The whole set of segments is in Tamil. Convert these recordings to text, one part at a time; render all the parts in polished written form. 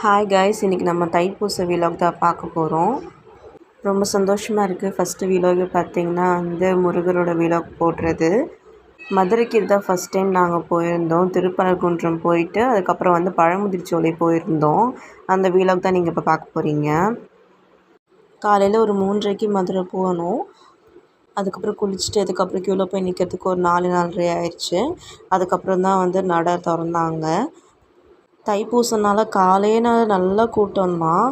ஹாய் காய்ஸ், இன்றைக்கி நம்ம தைப்பூச வீலாக் தான் பார்க்க போகிறோம். ரொம்ப சந்தோஷமாக இருக்குது. ஃபஸ்ட்டு வீலாகு பார்த்திங்கன்னா முருகரோட வீலாக் போடுறது. மதுரைக்கு இதுதான் ஃபஸ்ட் டைம் நாங்கள் போயிருந்தோம். திருப்பரங்குன்றம் போயிட்டு அதுக்கப்புறம் பழமுதிர்ச்சோலை போயிருந்தோம். அந்த வீலாக் தான் நீங்கள் இப்போ பார்க்க போகிறீங்க. காலையில் ஒரு 3:30க்கு மதுரை போனோம். அதுக்கப்புறம் குளிச்சுட்டு அதுக்கப்புறம் க்யூவில் போய் நிற்கிறதுக்கு ஒரு 4:30 ஆயிடுச்சு. அதுக்கப்புறம் தான் நடை திறந்தாங்க. தைப்பூசம்னால காலையில் நல்ல கூட்டம் தான்.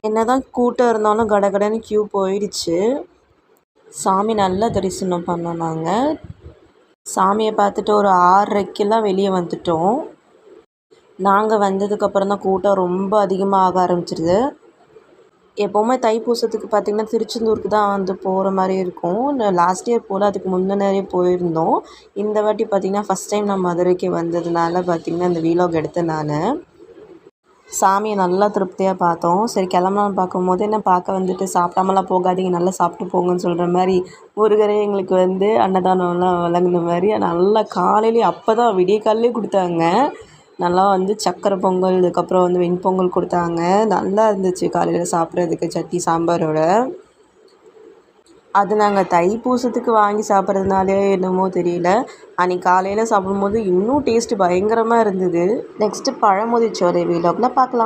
என்ன தான் கூட்டம் இருந்தாலும் கடகடன்னு க்யூ போயிடுச்சு. சாமி நல்லா தரிசனம் பண்ணோம். நாங்கள் சாமியை பார்த்துட்டு ஒரு 6:30க்கெல்லாம் வெளியே வந்துட்டோம். நாங்கள் வந்ததுக்கப்புறம் தான் கூட்டம் ரொம்ப அதிகமாக ஆக ஆரம்பிச்சிருது. எப்போவுமே தைப்பூசத்துக்கு பார்த்திங்கன்னா திருச்செந்தூருக்கு தான் போகிற மாதிரி இருக்கும். லாஸ்ட் இயர் போல் அதுக்கு முந்தினரே போயிருந்தோம். இந்த வாட்டி பார்த்திங்கன்னா ஃபஸ்ட் டைம் நான் மதுரைக்கு வந்ததுனால பார்த்திங்கன்னா இந்த வீலாக் எடுத்தேன். நான் சாமியை நல்லா திருப்தியாக பார்த்தோம். சரி கிளம்பலான்னு பார்க்கும்போது என்ன பார்க்க சாப்பிடாமலாம் போகாதீங்க, நல்லா சாப்பிட்டு போங்கன்னு சொல்கிற மாதிரி முருகரே எங்களுக்கு அன்னதானம்லாம் வழங்கின மாதிரி நல்லா காலையிலேயே அப்போ தான் விடிய காலையிலே கொடுத்தாங்க. நல்லா சக்கரை பொங்கல், இதுக்கப்புறம் வெண்பொங்கல் கொடுத்தாங்க. நல்லா இருந்துச்சு காலையில் சாப்பிட்றதுக்கு சட்னி சாம்பாரோட. அது நாங்கள் தைப்பூசத்துக்கு வாங்கி சாப்பிட்றதுனாலே என்னமோ தெரியல, அன்றைக்கி காலையில் சாப்பிடும்போது இன்னும் டேஸ்ட்டு பயங்கரமாக இருந்தது. நெக்ஸ்ட்டு பழமுதிர்ச்சோலை வீலாகில் பார்க்கலாம்.